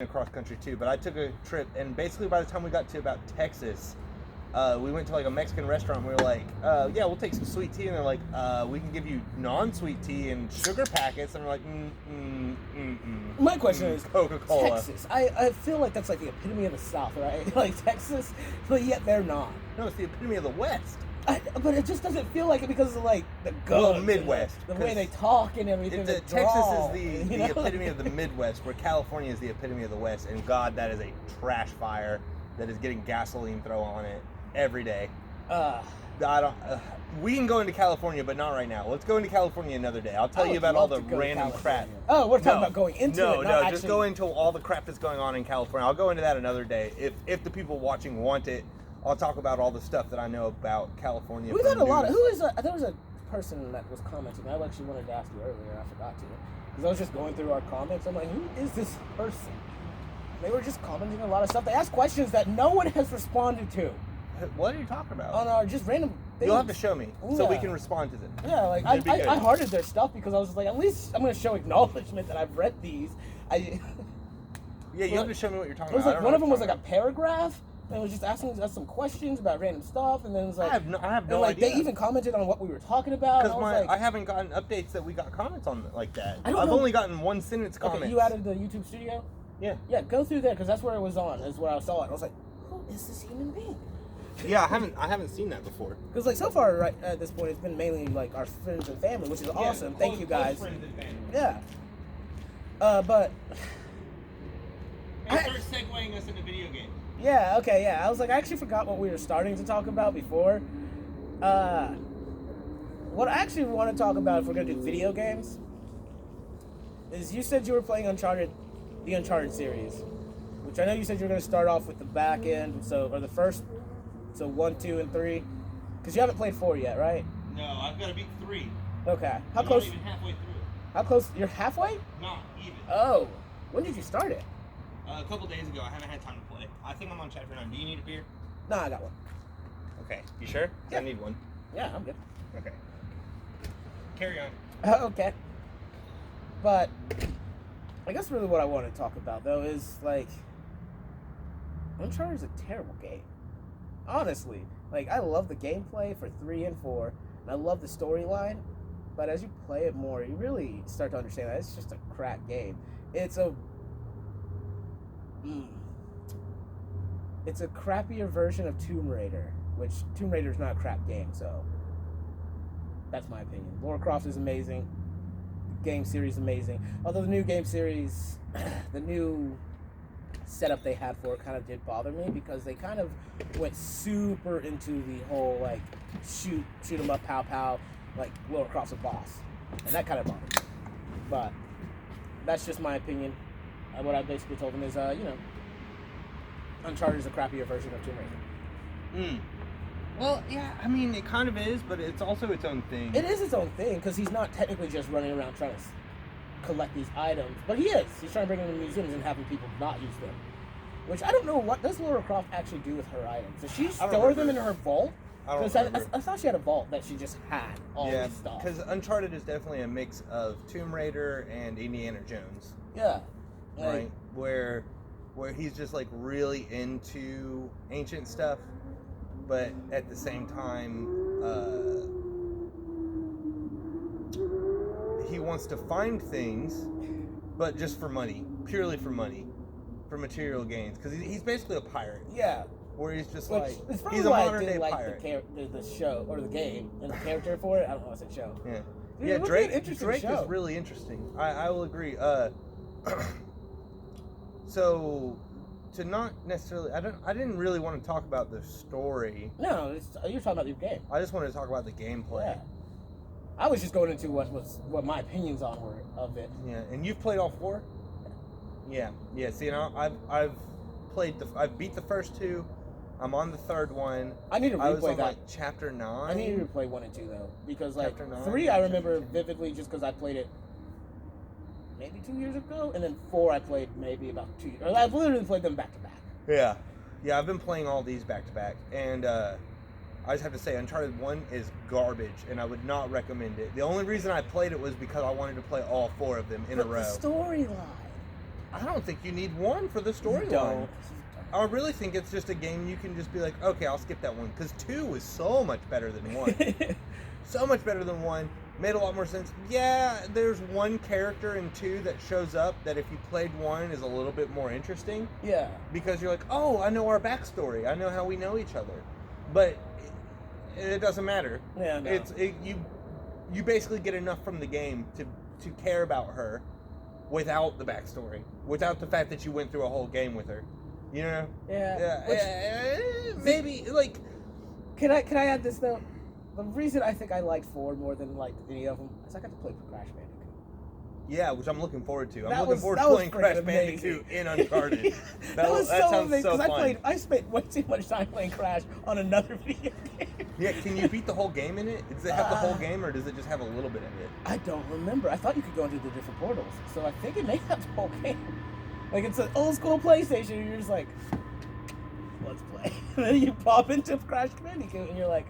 across country too, but I took a trip, and basically by the time we got to about Texas, we went to like a Mexican restaurant. And we were like, yeah, we'll take some sweet tea, and they're like, we can give you non-sweet tea and sugar packets, and we're like, My question is, Coca-Cola. Texas. I feel like that's like the epitome of the South, right? Like Texas, but yet they're not. No, it's the epitome of the West. But it just doesn't feel like it because of like the guns, well, Midwest, the way they talk and everything. Texas is the epitome of the Midwest, where California is the epitome of the West. And God, that is a trash fire that is getting gasoline thrown on it every day. We can go into California, but not right now. Let's go into California another day. I'll tell you about all the random crap. Oh, we're talking about going into it. No, just go into all the crap that's going on in California. I'll go into that another day if the people watching want it. I'll talk about all the stuff that I know about California. We've had a lot of. There was a person that was commenting. I actually wanted to ask you earlier. I forgot to, because I was just going through our comments. I'm like, who is this person? They were just commenting a lot of stuff. They asked questions that no one has responded to. What are you talking about? On our just random things. You'll have to show me so we can respond to them. Yeah, like I hearted their stuff because I was just like, at least I'm going to show acknowledgement that I've read these. Yeah, you have to show me what you're talking about. It was like one of them was like about. A paragraph. And it was just asking us some questions about random stuff, and then it was like I have no idea. They even commented on what we were talking about. Because I haven't gotten updates that we got comments on like that. I've know. only gotten one sentence comments. Okay, you added the YouTube Studio? Yeah. Yeah, go through there because that's where it was on. Is where I saw it. I was like, who is this human being? Yeah, I haven't seen that before. Because like so far right at this point, it's been mainly like our friends and family, which is awesome. Thank you guys. Friends and family. Yeah. But. And start segueing us into video games. Yeah, okay, yeah. I was like, I actually forgot what we were starting to talk about before. What I actually want to talk about, if we're going to do video games, is you said you were playing the Uncharted series, which I know you said you were going to start off with the back end, or the first, 1, 2, and 3, because you haven't played 4 yet, right? No, I've got to beat 3. Okay. How I'm close? not even halfway through. How close? You're halfway? Not even. Oh. When did you start it? A couple days ago. I haven't had time to play. I think I'm on chapter 9. Do you need a beer? No, I got one. Okay. You sure? Yeah. I need one. Yeah, I'm good. Okay. Carry on. Okay. But I guess really what I want to talk about though is like Uncharted is a terrible game. Honestly, like I love the gameplay for 3 and 4, and I love the storyline. But as you play it more, you really start to understand that it's just a crap game. It's a crappier version of Tomb Raider, which Tomb Raider is not a crap game, so that's my opinion. Lara Croft is amazing. The game series is amazing. Although the new game series, the new setup they had for it kind of did bother me because they kind of went super into the whole like shoot 'em up, pow, like Lara Croft's a boss, and that kind of bothered me. But that's just my opinion. What I basically told them is, Uncharted is a crappier version of Tomb Raider. Well, yeah, I mean, it kind of is, but it's also its own thing. It is its own thing, because he's not technically just running around trying to collect these items, but he is. He's trying to bring them to museums and having people not use them. Which, I don't know, what does Lara Croft actually do with her items? Does she store them in her vault? I thought she had a vault that she just had all this stuff. Because Uncharted is definitely a mix of Tomb Raider and Indiana Jones. Yeah. Right? Where he's just like really into ancient stuff, but at the same time he wants to find things, but just for money, purely for money, for material gains, because he's basically a pirate. Yeah. Where he's just he's a modern day pirate. The show or the game and the character for it. I don't know if it's a show. Yeah. Dude, yeah, Drake is show. really interesting. I will agree. So, to not necessarily, I didn't really want to talk about the story. No, you're talking about the game. I just wanted to talk about the gameplay. Yeah. I was just going into what my opinions on were of it. Yeah, and you've played all 4? Yeah. See, I've beat the first 2. I'm on the 3rd one. I need to replay I was on that. like chapter 9. I need to replay 1 and 2 though, because like Chapter 9, 3 I remember vividly just because I played it maybe 2 years ago, and then 4 I played maybe about 2 years. I've literally played them back to back. Yeah, I've been playing all these back to back, and I just have to say, Uncharted 1 is garbage, and I would not recommend it. The only reason I played it was because I wanted to play all 4 of them in a row. The storyline. I don't think you need one for the storyline. Don't. I really think it's just a game you can just be like, okay, I'll skip that one. Because 2 is so much better than 1. So much better than 1. Made a lot more sense. Yeah, there's one character in 2 that shows up that if you played 1 is a little bit more interesting. Yeah. Because you're like, oh, I know our backstory. I know how we know each other. But it doesn't matter. Yeah, no. You basically get enough from the game to care about her without the backstory. Without the fact that you went through a whole game with her. You know? Yeah. Maybe, like... Can I add this, though? The reason I think I liked 4 more than, like, any of them is I got to play Crash Bandicoot. Yeah, which I'm looking forward to. I'm That looking was- forward to that was playing freaking Crash amazing. Bandicoot in Uncharted. That was that so sounds amazing, so because fun. I spent way too much time playing Crash on another video game. Yeah, can you beat the whole game in it? Does it have the whole game, or does it just have a little bit of it? I don't remember. I thought you could go into the different portals, so I think it may have the whole game. Like, it's an old school PlayStation, and you're just like, let's play. And then you pop into Crash Bandicoot, and you're like,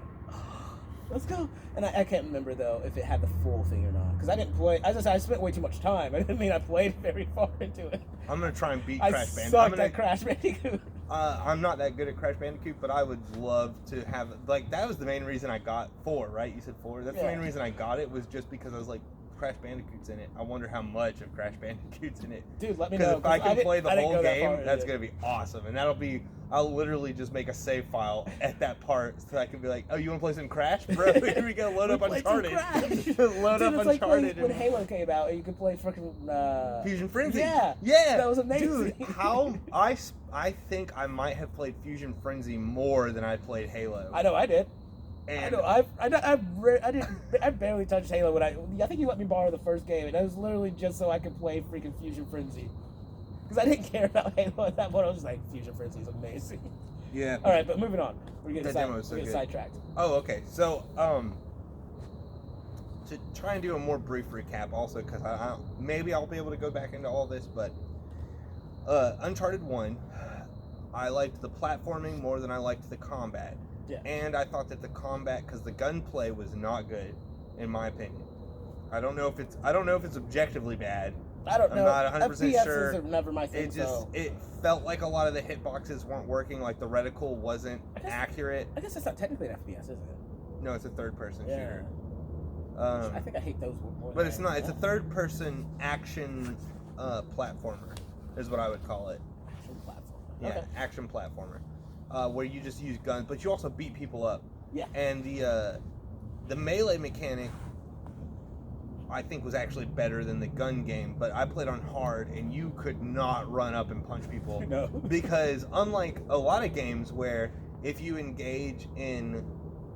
let's go. And I can't remember, though, if it had the full thing or not. Because I didn't play, as I said, I spent way too much time. I didn't mean I played very far into it. I'm going to try and beat I Crash Bandicoot. sucked at Crash Bandicoot. I'm not that good at Crash Bandicoot, but I would love to have, like, that was the main reason I got 4, right? You said 4? That's the Yeah. main reason I got it, was just because I was like, Crash Bandicoot's in it. I wonder how much of Crash Bandicoot's in it. Dude, let me know. Because if I can play the whole game, far that's into going to be awesome. And that'll be, I'll literally just make a save file at that part so I can be like, oh, you want to play some Crash? Bro, here we go, load up We played some Uncharted. Crash. Load Dude, up it's like Uncharted. when Halo came out, and you could play freaking Fusion Frenzy. Yeah. Yeah. That was amazing. Dude, how, I think I might have played Fusion Frenzy more than I played Halo. I know I did. And I know. I barely touched Halo when I think you let me borrow the first game, and that was literally just so I could play freaking Fusion Frenzy. Because I didn't care about Halo at that point. I was just like, Fusion Frenzy is amazing. Yeah. All right, but moving on. We're getting, That demo was so getting good. sidetracked. Oh, okay. So, to try and do a more brief recap, also because maybe I'll be able to go back into all this, but Uncharted 1, I liked the platforming more than I liked the combat. Yeah. And I thought that the combat, because the gunplay was not good, in my opinion. I don't know if it's objectively bad. I don't know. I'm not 100% FPSs sure. are never my thing. It felt like a lot of the hitboxes weren't working, like the reticle wasn't accurate. I guess it's not technically an FPS, is it? No, it's a third-person Yeah. shooter. I think I hate those more. But it's not. It's a third-person action platformer, is what I would call it. Action platform. Yeah, Okay. action platformer, where you just use guns, but you also beat people up. Yeah. And the melee mechanic, I think, was actually better than the gun game. But I played on hard, and you could not run up and punch people. No. Because unlike a lot of games where if you engage in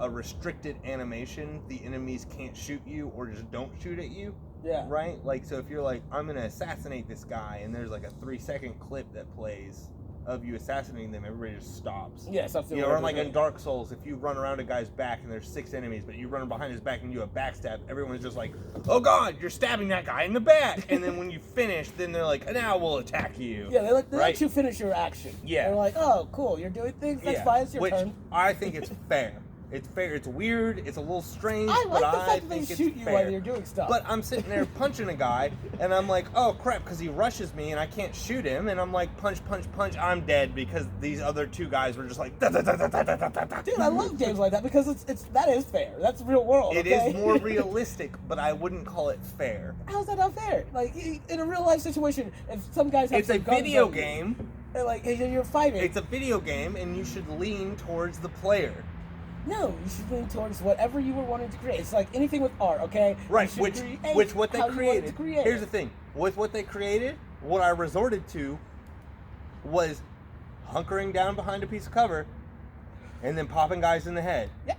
a restricted animation, the enemies can't shoot you or just don't shoot at you. Yeah. Right? Like, so if you're like, I'm going to assassinate this guy, and there's like a 3-second clip that plays of you assassinating them, everybody just stops. Yeah, something. You know, or like in Dark Souls, if you run around a guy's back and there's 6 enemies, but you run behind his back and you have backstab, everyone's just like, oh god, you're stabbing that guy in the back! And then when you finish, then they're like, now we'll attack you. Yeah, they right? let you finish your action. Yeah. They're like, oh, cool, you're doing things, that's fine, it's your Which turn. I think it's fair. It's fair. It's weird. It's a little strange, I like but the I fact that they think it's shoot you fair. while you're doing stuff. But I'm sitting there punching a guy, and I'm like, oh crap, because he rushes me and I can't shoot him, and I'm like, punch, punch, punch, I'm dead because these other 2 guys were just like, da, da, da, da, da, da, da, da. Dude, I love games like that because that is fair. That's real world. It okay? is more realistic, but I wouldn't call it fair. How's that not fair? Like in a real life situation, if some guys have It's a some guns video on you, game. and like you're fighting. It's a video game, and you should lean towards the player. No, you should lean towards whatever you were wanting to create. It's like anything with art, okay? Right, You should create which what they how you want it to created. create. Here's the thing. With what they created, what I resorted to was hunkering down behind a piece of cover and then popping guys in the head. Yep.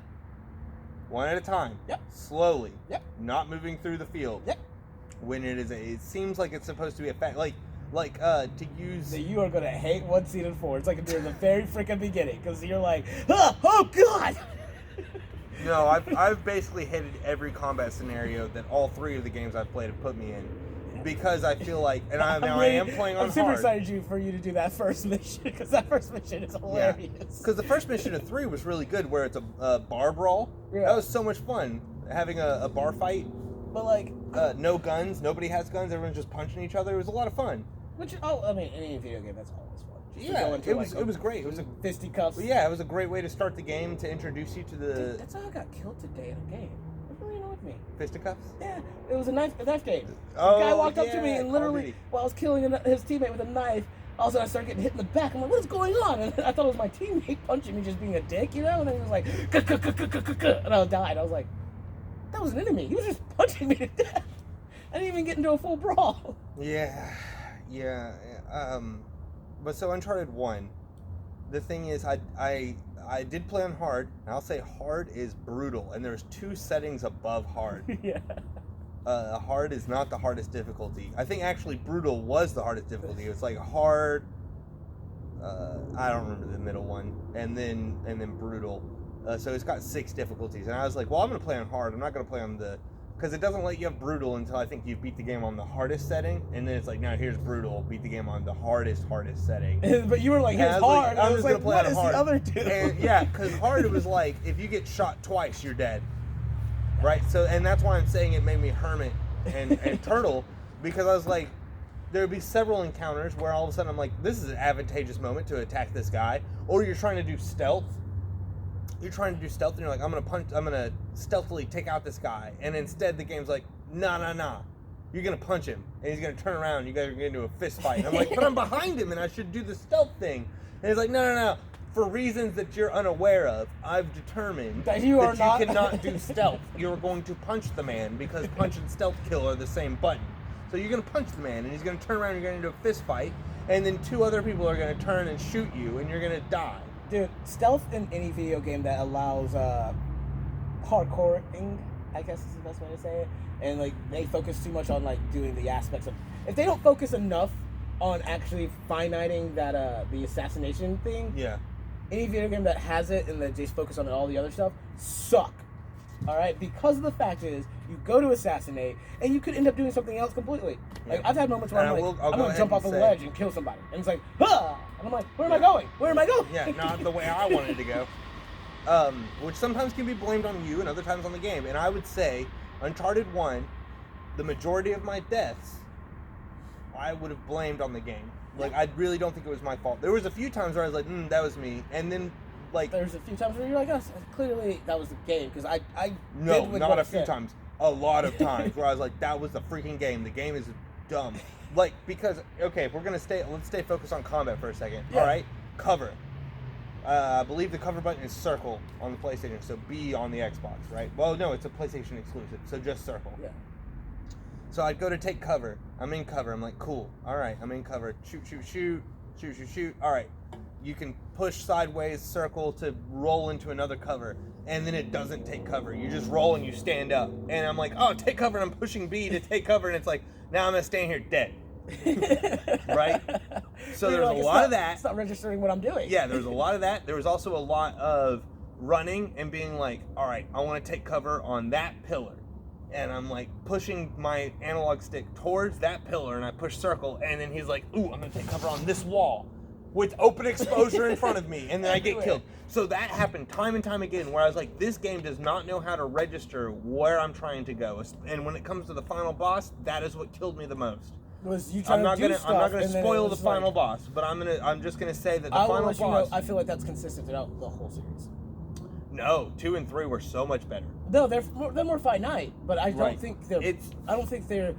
One at a time. Yep. Slowly. Yep. Not moving through the field. Yep. When it seems like it's supposed to be a fact, to use. So you are gonna hate 1 scene in 4. It's like near the very freaking beginning because you're like, oh god. No, I've basically hated every combat scenario that all 3 of the games I've played have put me in. Because I feel like, and I am playing on I'm super hard. excited for you to do that first mission because that first mission is hilarious. Because the first mission of 3 was really good, where it's a bar brawl. Yeah. That was so much fun, having a bar fight. But like, No guns, nobody has guns, everyone's just punching each other. It was a lot of fun. Which, any video game, that's always fun. Just to Yeah, go into, it was great. It was a fisticuffs. Yeah, it was a great way to start the game, to introduce you to the Dude, that's how I got killed today in a game. It really annoyed me. fisticuffs. Yeah, it was a knife game. Oh, The guy walked up to me yeah, and Call of literally, Duty. while I was killing his teammate with a knife, all of a sudden I started getting hit in the back. I'm like, what is going on? And I thought it was my teammate punching me, just being a dick, you know? And then he was like, and I died. I was like, that was an enemy. He was just punching me to death. I didn't even get into a full brawl. Yeah. But so Uncharted 1, the thing is, I did play on hard, and I'll say hard is brutal, and there's 2 settings above hard. Yeah. Hard is not the hardest difficulty. I think actually brutal was the hardest difficulty. It was like hard, I don't remember the middle one, and then brutal. So it's got 6 difficulties, and I was like, well, I'm going to play on hard. I'm not going to play on because it doesn't let you have brutal until I think you beat the game on the hardest setting, and then it's like, now here's brutal, beat the game on the hardest setting. But you were like, here's hard. I'm just gonna play what on is hard. the other 2? And yeah, because hard, it was like, if you get shot twice, you're dead. Right? So, and that's why I'm saying it made me hermit and turtle, because I was like, there would be several encounters where all of a sudden I'm like, this is an advantageous moment to attack this guy, or you're trying to do stealth. You're trying to do stealth, and you're like, I'm gonna stealthily take out this guy, and instead the game's like, nah. You're gonna punch him, and he's gonna turn around, and you guys are gonna get into a fist fight. And I'm like, but I'm behind him, and I should do the stealth thing. And he's like, no. For reasons that you're unaware of, I've determined that you cannot do stealth. You're going to punch the man, because punch and stealth kill are the same button. So you're gonna punch the man, and he's gonna turn around, and you're gonna do a fist fight, and then 2 other people are gonna turn and shoot you, and you're gonna die. Dude, stealth in any video game that allows parkouring, I guess is the best way to say it, and like they focus too much on like doing the aspects of. If they don't focus enough on actually finiting that the assassination thing, Yeah. Any video game that has it and that just focus on all the other stuff suck. All right, because the fact is, you go to assassinate, and you could end up doing something else completely. Like I've had moments where I'm gonna jump off a ledge and kill somebody, and it's like, ah, and I'm like, where am I going? Where am I going? Yeah, not the way I wanted to go. Which sometimes can be blamed on you, and other times on the game. And I would say, Uncharted 1, the majority of my deaths, I would have blamed on the game. Like, I really don't think it was my fault. There was a few times where I was like, that was me, and then. Like, there's a few times where you're like, clearly that was the game, because I no, not a few times, a lot of times where I was like, that was the freaking game. The game is dumb. Like, because okay, if we're gonna let's stay focused on combat for a second. Yeah. All right, cover. I believe the cover button is circle on the PlayStation, so B on the Xbox, right? Well, no, it's a PlayStation exclusive, so just circle. Yeah. So I'd go to take cover. I'm in cover. I'm like, cool. All right, I'm in cover. Shoot. All right. You can push sideways, circle to roll into another cover, and then it doesn't take cover. You just roll and you stand up. And I'm like, oh, take cover, and I'm pushing B to take cover, and it's like, now I'm going to stand here dead. Right? So there's a lot of that. It's not registering what I'm doing. Yeah, there's a lot of that. There was also a lot of running and being like, all right, I want to take cover on that pillar. And I'm like pushing my analog stick towards that pillar, and I push circle, and then he's like, ooh, I'm going to take cover on this wall with open exposure in front of me, and then I get killed. So that happened time and time again, where I was like, this game does not know how to register where I'm trying to go. And when it comes to the final boss, that is what killed me the most. Was you trying I'm not gonna spoil the final boss, but I'm just gonna say that the final boss. You know, I feel like that's consistent throughout the whole series. No, 2 and 3 were so much better. No, they're more finite, but I don't think they're. I don't think they're.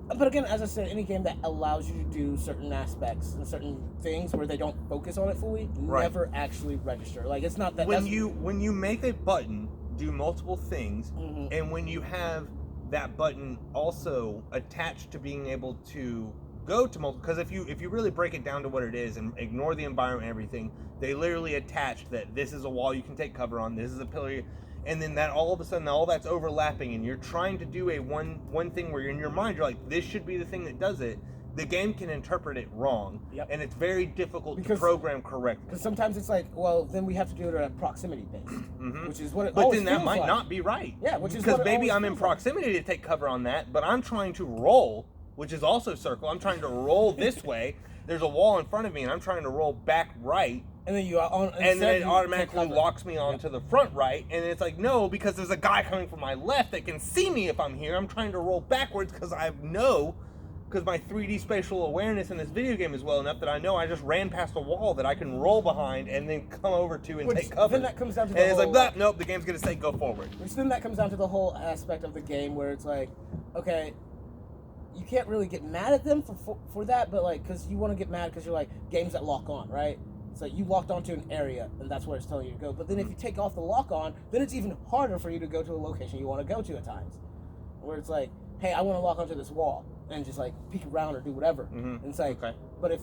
But again, as I said, any game that allows you to do certain aspects and certain things where they don't focus on it fully never actually register. Like, it's not that. When you make a button do multiple things, and when you have that button also attached to being able to go to multiple, because if you really break it down to what it is and ignore the environment and everything, they literally attached that this is a wall you can take cover on, this is a pillar. And then that all of a sudden, all that's overlapping, and you're trying to do a one thing where in your mind you're like, this should be the thing that does it. The game can interpret it wrong, and it's very difficult to program correctly. Because sometimes it's like, well, then we have to do it at proximity based, which is what it. But then that might not be right. Yeah, which is because maybe I'm in proximity to take cover on that, but I'm trying to roll, which is also circle. I'm trying to roll this way. There's a wall in front of me, and I'm trying to roll back right. And then and then it automatically locks me onto the front right, and it's like, no, because there's a guy coming from my left that can see me if I'm here. I'm trying to roll backwards because because my 3D spatial awareness in this video game is well enough that I know I just ran past a wall that I can roll behind and then come over to and take cover. Then that comes down to the and whole, it's like, nope, the game's going to say go forward. Which then that comes down to the whole aspect of the game where it's like, okay, you can't really get mad at them for that, but like, because you want to get mad because you're like, games that lock on, right? So you locked onto an area, and that's where it's telling you to go. But then if you take off the lock on, then it's even harder for you to go to a location you want to go to at times. Where it's like, hey, I want to lock onto this wall and just like peek around or do whatever. And it's like, but if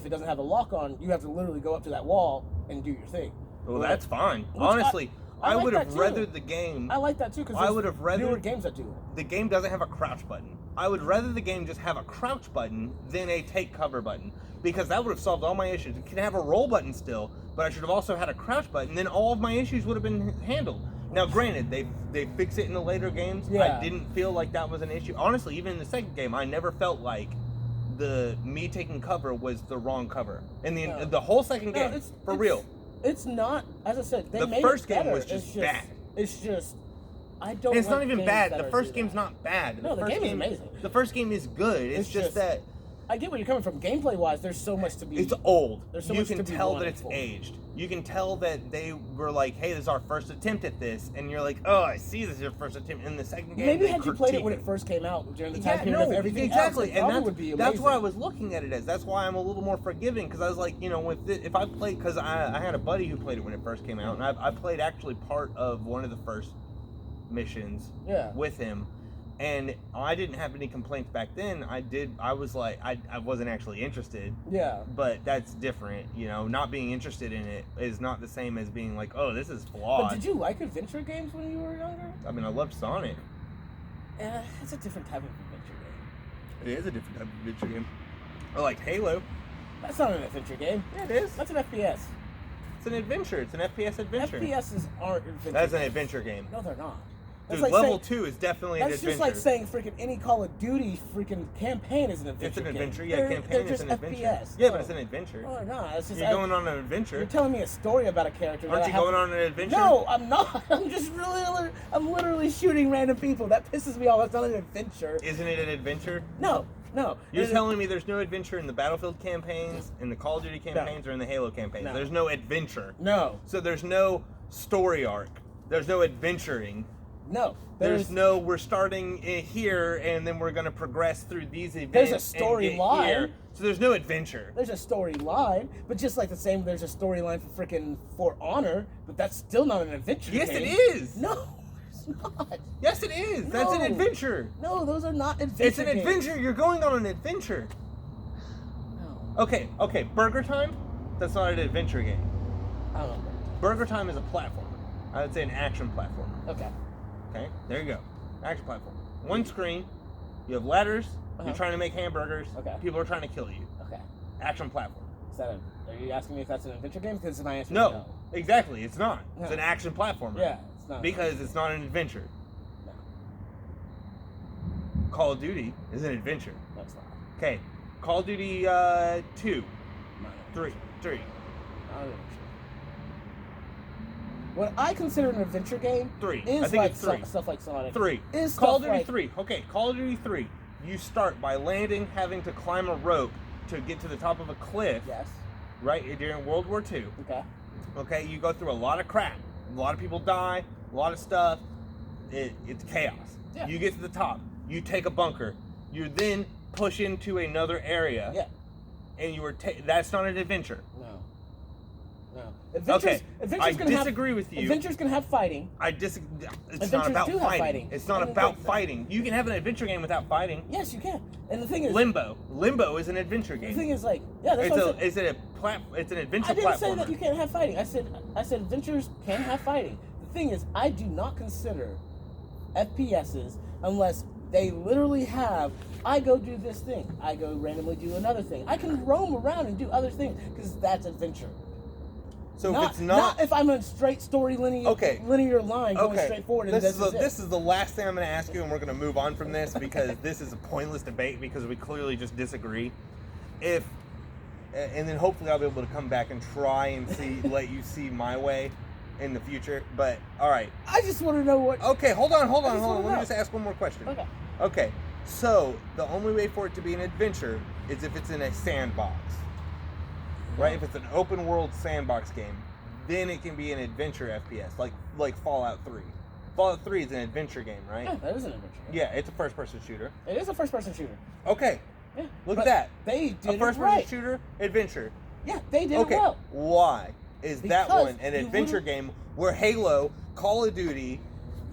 it doesn't have a lock on, you have to literally go up to that wall and do your thing. Well, that's fine. Honestly, I would have rathered the game. I like that too because I would have rather newer games that do it. The game doesn't have a crouch button. I would rather the game just have a crouch button than a take cover button, because that would have solved all my issues. It can have a roll button still, but I should have also had a crouch button. Then all of my issues would have been handled. Now, granted, they fix it in the later games. Yeah. I didn't feel like that was an issue. Honestly, even in the second game, I never felt like me taking cover was the wrong cover. And the whole second game, for real. It's not, as I said, the first game was just bad. It's just, I don't. And it's like not even games bad. that The are first do game's that. not bad. No, the game is amazing. The first game is good. It's just that I get where you're coming from. Gameplay wise, there's so much to be. it's old. There's so You much can to be tell that wanted it's for. aged. You can tell that they were like, "Hey, this is our first attempt at this," and you're like, "Oh, I see this is your first attempt." In the second game, Maybe they had you played it when it critique first came out during the time period of everything exactly, else, it probably would be amazing. that's what I was looking at it as. That's why I'm a little more forgiving, because I was like, if I played, because I had a buddy who played it when it first came out, and I played actually part of one of the first missions with him, and I didn't have any complaints back then. I was like, I wasn't actually interested. Yeah. But that's different, not being interested in it is not the same as being like, oh, this is flawed. But did you like adventure games when you were younger? I mean, I loved Sonic. It's a different type of adventure game. It is a different type of adventure game. I like Halo. That's not an adventure game. Yeah, it is. That's an FPS. It's an adventure. It's an FPS adventure. FPSs aren't adventure That's an games. adventure game. No, they're not. Dude, That's like level saying, 2 is definitely an That's adventure. just like saying freaking any Call of Duty freaking campaign is an adventure. It's an adventure, game. campaign they're is just an adventure. FPS. Yeah, but it's an adventure. No, they're not. It's just You're going on an adventure. You're telling me a story about a character. Aren't you going on an adventure? No, I'm not. I'm literally shooting random people. That pisses me off. That's not an adventure. Isn't it an adventure? No. You're telling me there's no adventure in the Battlefield campaigns, in the Call of Duty campaigns, or in the Halo campaigns? No. There's no adventure. No. So there's no story arc. There's no adventuring. No. There's no, we're starting here and then we're going to progress through these events. There's a storyline. Here. So there's no adventure. There's a storyline, but just like the same, there's a storyline for freaking For Honor, but that's still not an adventure Yes, game. it is. No, it's not. Yes, it is. That's an No. adventure. No, those are not adventure It's an games. adventure. You're going on an adventure. No. Okay. Burger Time? That's not an adventure game. I don't know. Burger Time is a platformer. I would say an action platformer. Okay. Okay, there you go. Action platform. One screen. You have ladders. Uh-huh. You're trying to make hamburgers. Okay. People are trying to kill you. Okay. Action platform. Are you asking me if that's an adventure game? Because my answer is No, no. exactly. It's not. It's No. an action platformer. Yeah, it's not. Because it's not an adventure. No. Call of Duty is an adventure. No, it's not. Okay. Call of Duty 2, Not an 3. Not an adventure. What I consider an adventure game 3. is I think like it's 3. stuff like Sonic. 3. Is Call of stuff Duty like, 3. Okay, Call of Duty 3. You start by landing, having to climb a rope to get to the top of a cliff, Yes. right, during World War II. Okay. Okay, you go through a lot of crap. A lot of people die, a lot of stuff. It's chaos. Yeah. You get to the top. You take a bunker. You then push into another area. Yeah. And you were that's not an adventure. No. Adventures, Okay, I disagree with you. Adventures can have fighting. It's Adventures not about do have fighting. fighting. It's not And about like- fighting. You can have an adventure game without fighting. Yes, you can. And the thing is, Limbo is an adventure the game. thing is, like, yeah, that's what I said. It's an adventure I didn't platformer. say that you can't have fighting. I said adventures can have fighting. The thing is, I do not consider FPSs unless they literally have, I go do this thing, I go randomly do another thing. I can roam around and do other things because that's adventure. So Not, if it's not if I'm a straight story linear line going straight forward. And this is the last thing I'm going to ask you, and we're going to move on from this because this is a pointless debate because we clearly just disagree. And then hopefully I'll be able to come back and try and let you see my way in the future. But all right. I just want to know what. Okay, hold on. Let me know. just ask one more question. Okay. Okay. So, the only way for it to be an adventure is if it's in a sandbox. Right? If it's an open world sandbox game, then it can be an adventure FPS, like Fallout 3. Fallout 3 is an adventure game, right? Yeah, that is an adventure game. Yeah, it's a first-person shooter. It is a first-person shooter. Okay. Yeah. Look at that. They did a first-person right. shooter, adventure. Yeah, they did Okay, it well. why is that Because one an adventure game where Halo, Call of Duty,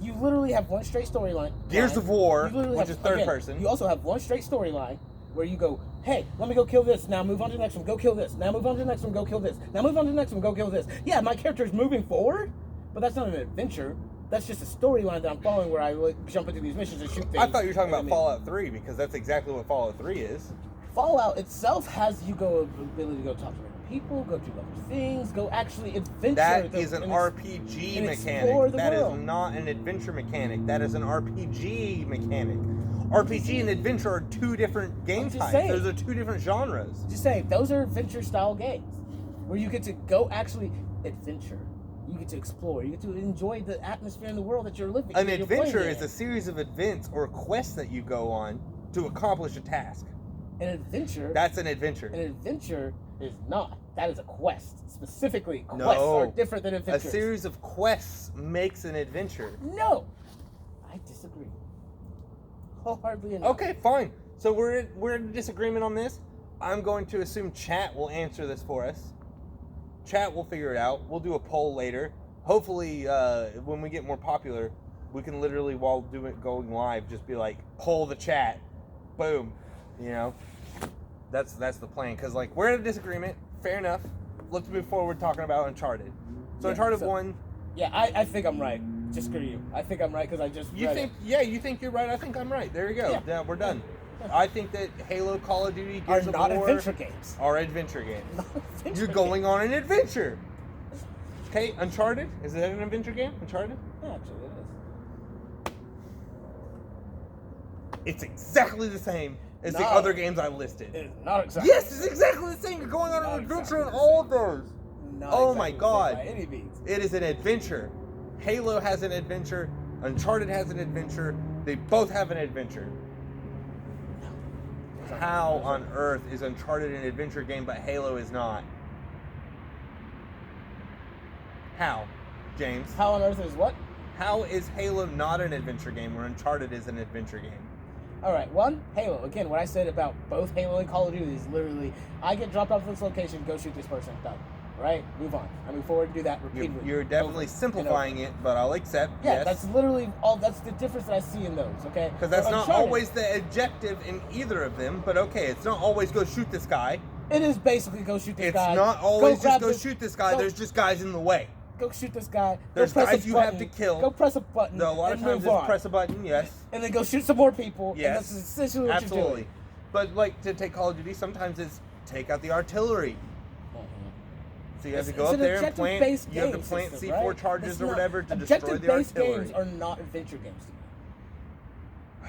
You literally have one straight storyline. Gears of War, You literally which have- is third again, person. You also have one straight storyline where you go, hey, let me go kill this. Now move on to the next one. Go kill this. Now move on to the next one. Go kill this. Now move on to the next one. Go kill this. Yeah, my character is moving forward, but that's not an adventure. That's just a storyline that I'm following where I jump into these missions and shoot things. I thought you were talking about and then- Fallout 3 because that's exactly what Fallout 3 is. Fallout itself has you go ability to go talk to different people, go do other things, go actually adventure. That is an and RPG and mechanic. explore the That is world. not an adventure mechanic. That is an RPG mechanic. RPG and adventure are two different game I'm just types. saying. Those are two different genres. Just saying, those are adventure style games where you get to go actually adventure. You get to explore. You get to enjoy the atmosphere in the world that you're living. An you're adventure playing is in. a series of events or quests that you go on to accomplish a task. An adventure. That's an adventure. An adventure is not. That is a quest. Specifically, quests No. are different than A adventures. series of quests makes an adventure. No, I disagree. Wholeheartedly enough. Okay, fine. So we're in disagreement on this. I'm going to assume chat will answer this for us. Chat will figure it out. We'll do a poll later. Hopefully, when we get more popular, we can literally, while going live, just be like, poll the chat. Boom. You know? That's the plan. Because, like, we're in a disagreement. Fair enough. Let's move forward talking about Uncharted. So Yeah, Uncharted so- 1... Yeah, I think I'm right. Just screw you. I think I'm right because I just You read think, it. yeah, you think you're right. I think I'm right. There you go. Yeah. Yeah, we're done. Yeah. I think that Halo, Call of Duty, Are Gears of not War adventure games. are adventure games. Not adventure You're going on an adventure. Okay, Uncharted. Is that an adventure game? Uncharted. Yeah, actually, it is. It's exactly the same as the No. other games I listed. It is not exactly. Yes, it's exactly the same. You're going on Not an adventure exactly in the all of same. those. Not Oh exactly my the same God. by any means. It is an adventure. Halo has an adventure. Uncharted has an adventure. They both have an adventure. How on earth is Uncharted an adventure game but Halo is not? How, James? How on earth is what? How is Halo not an adventure game where Uncharted is an adventure game? All right, one, Halo. Again, what I said about both Halo and Call of Duty is literally, I get dropped off this location, go shoot this person, done. Right? Move on. I move forward and do that repeatedly. You're definitely over simplifying and it, but I'll accept. over. Yeah, yes. that's literally all. That's the difference that I see in those. Okay? Because that's For not Uncharted, always the objective in either of them, but okay, it's not always go shoot this guy. It is basically go shoot this It's guy. not always grab just go shoot this guy, go- there's just guys in the way. Go shoot this guy. Go There's press guys a you button, have to kill. Go press a button. No, a lot of and times move just on. press a button, yes. And then go shoot some more people. Yes. And that's essentially what you're Absolutely. doing. But like to take Call of Duty, sometimes it's take out the artillery. So you have to go It's up an there and objective-based plant. You have to game plant system, C4 right? charges It's or not- whatever to destroy the Objective-based artillery. games are not adventure games to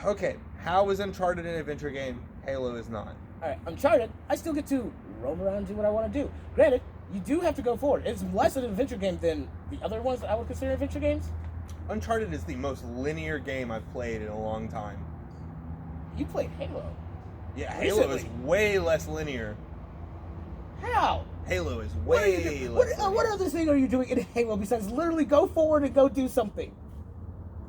me. Okay, how is Uncharted an adventure game? Halo is not. Alright, Uncharted, I still get to roam around and do what I want to do. Granted, you do have to go forward. It's less an adventure game than the other ones that I would consider adventure games. Uncharted is the most linear game I've played in a long time. You played Halo. Yeah, Halo is Recently. way less linear. How? Halo is What are you way doing? less What linear. other thing are you doing in Halo besides literally go forward and go do something?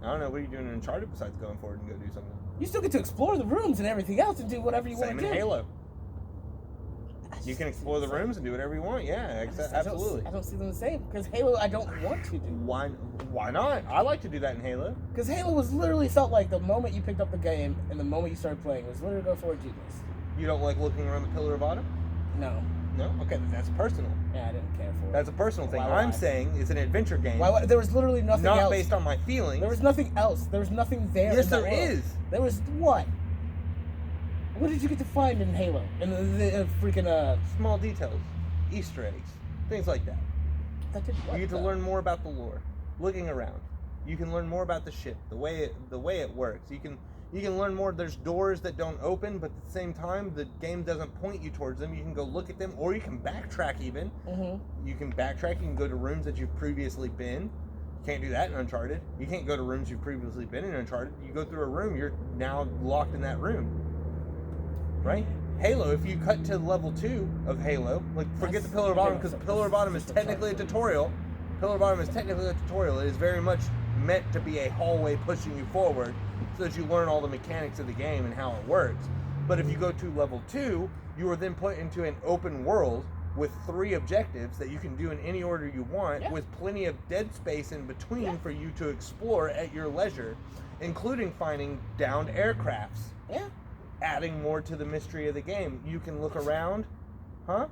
I don't know, what are you doing in Uncharted besides going forward and go do something? You still get to explore the rooms and everything else and do whatever you want Same to in do. Halo. You can explore the rooms and do whatever you want, yeah, absolutely. I don't see them the same because Halo I don't want to do. Why not? I like to do that in Halo. Because Halo was literally felt like the moment you picked up the game and the moment you started playing was literally go forward, do this. You don't like looking around the Pillar of Autumn? No, No? Okay, then that's personal. yeah, I didn't care for it. That's a personal thing. Why would I'm I? saying it's an adventure game. Why, there was literally nothing not else. based on my feelings. There was nothing else. There was nothing there. Yes, in that there world. is. There was what? What did you get to find in Halo? In the freaking Small details, Easter eggs, things like that. that did what? You get to though? learn more about the lore. Looking around, you can learn more about the ship, the way it works. You can learn more. There's doors that don't open, but at the same time, the game doesn't point you towards them. You can go look at them, or you can backtrack. Even Mhm. you can backtrack. You can go to rooms that you've previously been. Can't do that in Uncharted. You can't go to rooms you've previously been in Uncharted. You go through a room, you're now locked in that room. Right? Halo, if you cut to level 2 of Halo, like forget the Pillar of Bottom, because Pillar of Bottom is technically a tutorial. Pillar of Bottom is technically a tutorial. It is very much meant to be a hallway pushing you forward so that you learn all the mechanics of the game and how it works. But if you go to level 2, you are then put into an open world with 3 objectives that you can do in any order you want, with plenty of dead space in between for you to explore at your leisure, including finding downed aircrafts. Yeah. Adding more to the mystery of the game. You can look around. Huh?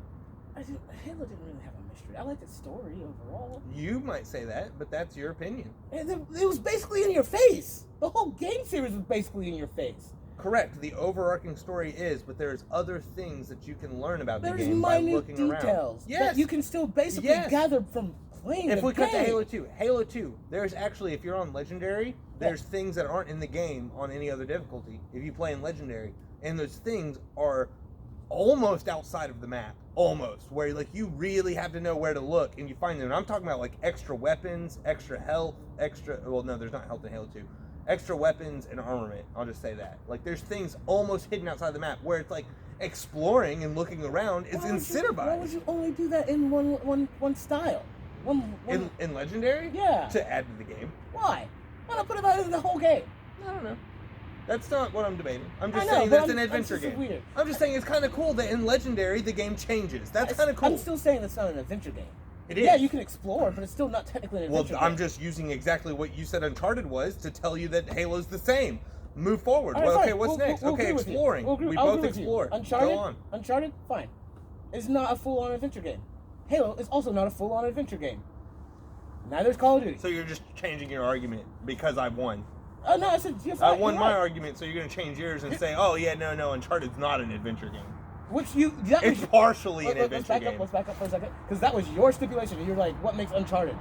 Halo didn't really have a mystery. I like the story overall. You might say that, but that's your opinion. It was basically in your face. The whole game series was basically in your face. Correct. The overarching story is, but there's other things that you can learn about the There's game by minute looking details around. Yes. that you can still basically gather from playing If the we cut to game. Halo 2, there's actually, if you're on Legendary, there's things that aren't in the game on any other difficulty. If you play in Legendary, and those things are almost outside of the map, almost, where like you really have to know where to look, and you find them. And I'm talking about like extra weapons, extra health, well, no, there's not health in Halo 2. Extra weapons and armament, I'll just say that. Like, there's things almost hidden outside the map where it's like exploring and looking around is incentivized. Why would you only do that in one style? In Legendary? Yeah. To add to the game. Why? Why not put it out in the whole game? I don't know. That's not what I'm debating. I'm just I know, saying but that's an adventure that's just game. weird. I'm just saying it's kind of cool that in Legendary the game changes. That's kind of cool. I'm still saying it's not an adventure game. It is. Yeah, you can explore, but it's still not technically an adventure game. I'm just using exactly what you said Uncharted was to tell you that Halo's the same. Move forward. Right, well, okay, fine. what's next? We'll okay, exploring. We both explore. Uncharted, Go on. Uncharted, fine. It's not a full-on adventure game. Halo is also not a full-on adventure game. Neither is Call of Duty. So you're just changing your argument because I've won. No, I said yes. I won my argument, so you're going to change yours and say, oh, yeah, no, Uncharted's not an adventure game. It's partially an adventure game. Let's back up for a second. Because that was your stipulation. You're like, what makes Uncharted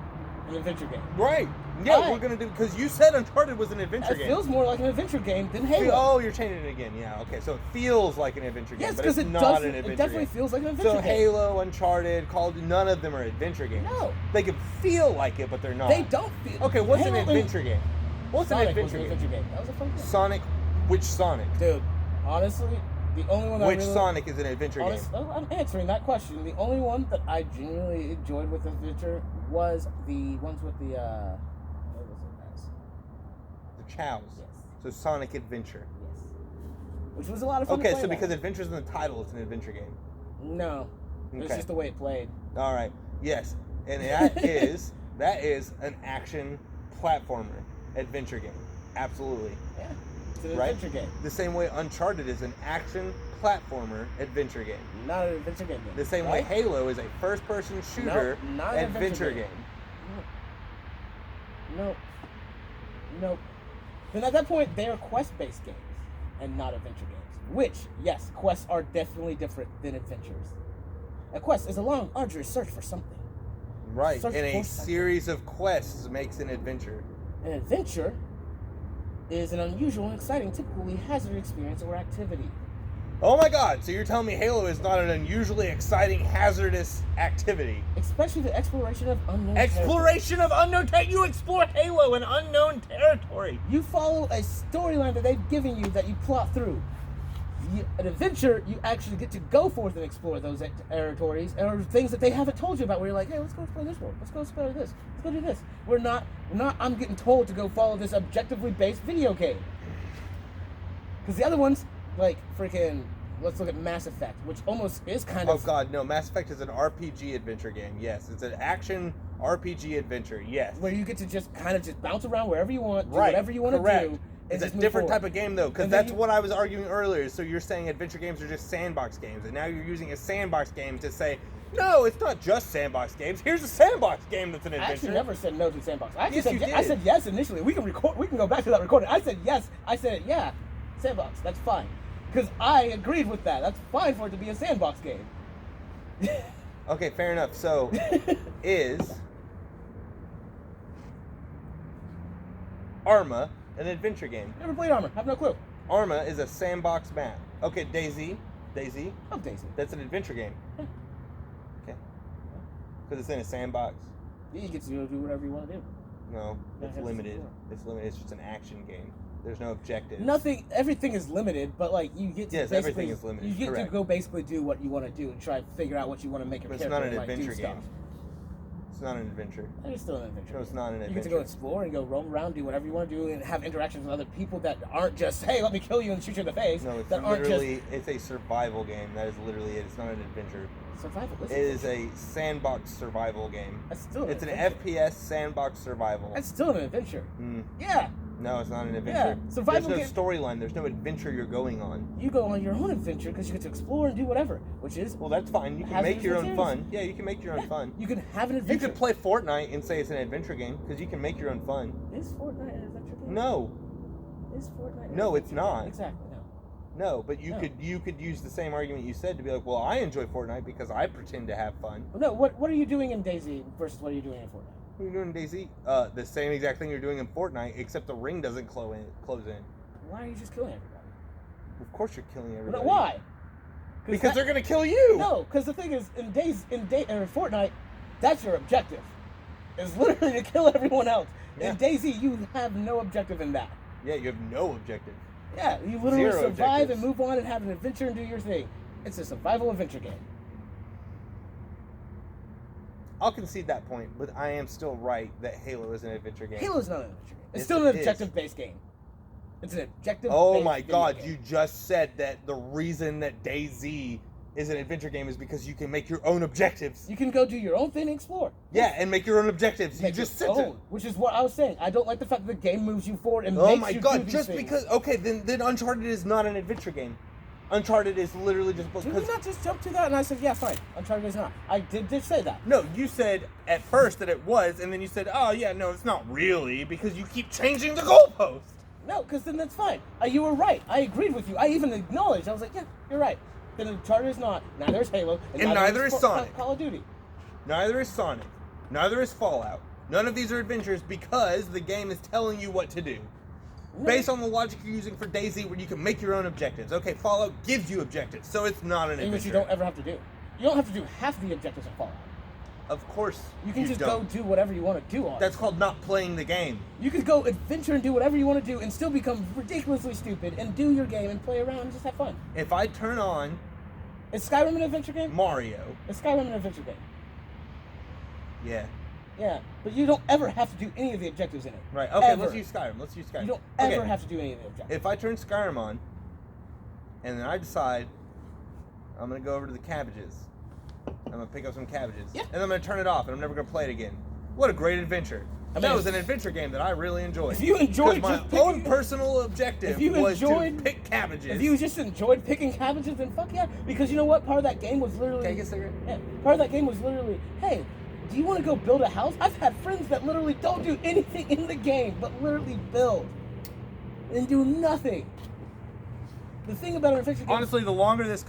an adventure game? Right. Yeah, we're going to do, because you said Uncharted was an adventure game. It feels more like an adventure game than Halo. Oh, you're changing it again. Yeah, okay. So it feels like an adventure game, but it's not an adventure game. It definitely feels like an adventure game. So Halo, Uncharted, Call of Duty, none of them are adventure games. No. They can feel like it, but they're not. They don't feel. Okay, what's an adventure game? What's an adventure game? That was a fun game. Sonic, which Sonic? Dude, honestly, the only one Which Sonic is an adventure game? I'm answering that question. The only one that I genuinely enjoyed with adventure was the ones with the, what was it, guys? The Chows. Yes. So Sonic Adventure. Yes. Which was a lot of fun to Okay, play so that. because adventure's in the title, it's an adventure game. No. It's Okay. just the way it played. All right. Yes. And that is an action platformer adventure game. Absolutely. Yeah. It's an Right? adventure game. The same way Uncharted is an action platformer adventure game. Not an adventure game. The same way Halo is a first-person shooter not an adventure game. Nope. Then at that point, they are quest-based games and not adventure games. Which, yes, quests are definitely different than adventures. A quest is a long, arduous search for something. Right. Search And a for something. series of quests makes an adventure. An adventure is an unusual and exciting, typically hazardous experience or activity. Oh my god, so you're telling me Halo is not an unusually exciting, hazardous activity? Especially the exploration of unknown Exploration of unknown territory. You explore Halo in unknown territory. You follow a storyline that they've given you that you plot through. An adventure, you actually get to go forth and explore those territories or things that they haven't told you about. Where you're like, hey, let's go explore this world. Let's go explore this. Let's go do this. We're not. I'm getting told to go follow this objectively based video game. Because the other ones, like freaking, let's look at Mass Effect, which almost is kind of. Oh god, no! Mass Effect is an RPG adventure game. Yes, it's an action RPG adventure. Yes. Where you get to just kind of just bounce around wherever you want, do Right. whatever you want to Correct. do. It's a different type of game, though, because And then that's what I was arguing earlier. So you're saying adventure games are just sandbox games, and now you're using a sandbox game to say, no, it's not just sandbox games. Here's a sandbox game that's an I adventure. actually never said no to sandbox. I actually Yes, said you did. I said yes initially. We can record. We can go back to that recording. I said yes. I said yeah, sandbox. That's fine, because I agreed with that. That's fine for it to be a sandbox game. Okay, fair enough. So, is Arma an adventure game? Never played Armor. Have no clue. Arma is a sandbox map. Okay, Daisy. I'm Daisy. That's an adventure game. Okay. Because it's in a sandbox. You get to do whatever you want to do. No, Yeah, it's it has limited. explore. It's limited. It's just an action game. There's no objectives. Everything is limited, but like you get to Yes, basically, everything is limited, you get correct. to go basically do what you want to do and try to figure out what you want to make your But it's character not an and, like, do adventure game. stuff. It's not an adventure. It is still an adventure. No, it's not an You get adventure. to go explore and go roam around, do whatever you want to do, and have interactions with other people that aren't just, hey, let me kill you and shoot you in the face. No, it's that aren't just literally, it's a survival game. That is literally it. It's not an adventure. survival. It is a sandbox survival game. That's still an It's an adventure. FPS sandbox survival. That's still an adventure. Mm. Yeah. No, it's not an adventure. survival There's no storyline. There's no adventure you're going on. You go on your own adventure because you get to explore and do whatever, which is Well, that's fine. You can Hazardous make your own materials. fun. Yeah, you can make your own fun. you can have an adventure. You could play Fortnite and say it's an adventure game because you can make your own fun. Is Fortnite an adventure game? No, Is Fortnite? No, an it's adventure not. game? Exactly. No. no, but you No. could use the same argument you said to be like, well, I enjoy Fortnite because I pretend to have fun. No. What are you doing in DayZ versus what are you doing in Fortnite? What are you doing in DayZ? The same exact thing you're doing in Fortnite, except the ring doesn't close in. Why are you just killing everybody? Of course you're killing No, everybody. why? Because they're gonna kill you. No, because the thing is, in Fortnite, that's your objective. Is literally to kill everyone else. Yeah. In DayZ, you have no objective in that. Yeah, you have no objective. Yeah, you literally Zero survive objectives. and move on and have an adventure and do your thing. It's a survival adventure game. I'll concede that point, but I am still right that Halo is an adventure game. Halo's not an adventure game. It's Yes, still an it is. objective-based game. It's an objective. Oh my God! You just said that the reason that DayZ is an adventure game is because you can make your own objectives. You can go do your own thing and explore. Yeah, and make your own objectives. Make you just your said it. own, which is what I was saying. I don't like the fact that the game moves you forward and Oh makes my you do God! these Just things. because, okay, then Uncharted is not an adventure game. Uncharted is literally just Did we because. not just jump to that? And I said, yeah, fine. Uncharted is not. I did say that. No, you said at first that it was, and then you said, "Oh yeah, no, it's not really," because you keep changing the goalpost. No, because then that's fine. You were right. I agreed with you. I even acknowledged. I was like, yeah, you're right. Then Uncharted is not. Neither is Halo. And neither is Sonic. Call of Duty. Neither is Sonic. Neither is Fallout. None of these are adventures because the game is telling you what to do. No. Based on the logic you're using for DayZ, where you can make your own objectives. Okay, Fallout gives you objectives, so it's not an adventure. Which you don't ever have to do. You don't have to do half the objectives of Fallout. Of course, You can just don't. go do whatever you want to do on it. That's called not playing the game. You can go adventure and do whatever you want to do and still become ridiculously stupid and do your game and play around and just have fun. If I turn on Is Skyrim an adventure game? Mario, Is Skyrim an adventure game? yeah, Yeah, but you don't ever have to do any of the objectives in it. right. Okay, Ever. let's use Skyrim. You don't Okay, ever have to do any of the objectives. If I turn Skyrim on, and then I decide I'm gonna go over to the cabbages, I'm gonna pick up some cabbages, Yeah. and I'm gonna turn it off, and I'm never gonna play it again. What a great adventure! I mean, That was if- an adventure game that I really enjoyed. If you enjoyed 'Cause just my own picking- personal objective if you was enjoyed- to pick cabbages. If you just enjoyed picking cabbages, then fuck yeah. Because you know what? Part of that game was literally... Can I get a cigarette? Yeah, part of that game was literally, hey, do you want to go build a house? I've had friends that literally don't do anything in the game, but literally build. And do nothing. The thing about an adventure game... Honestly, the longer this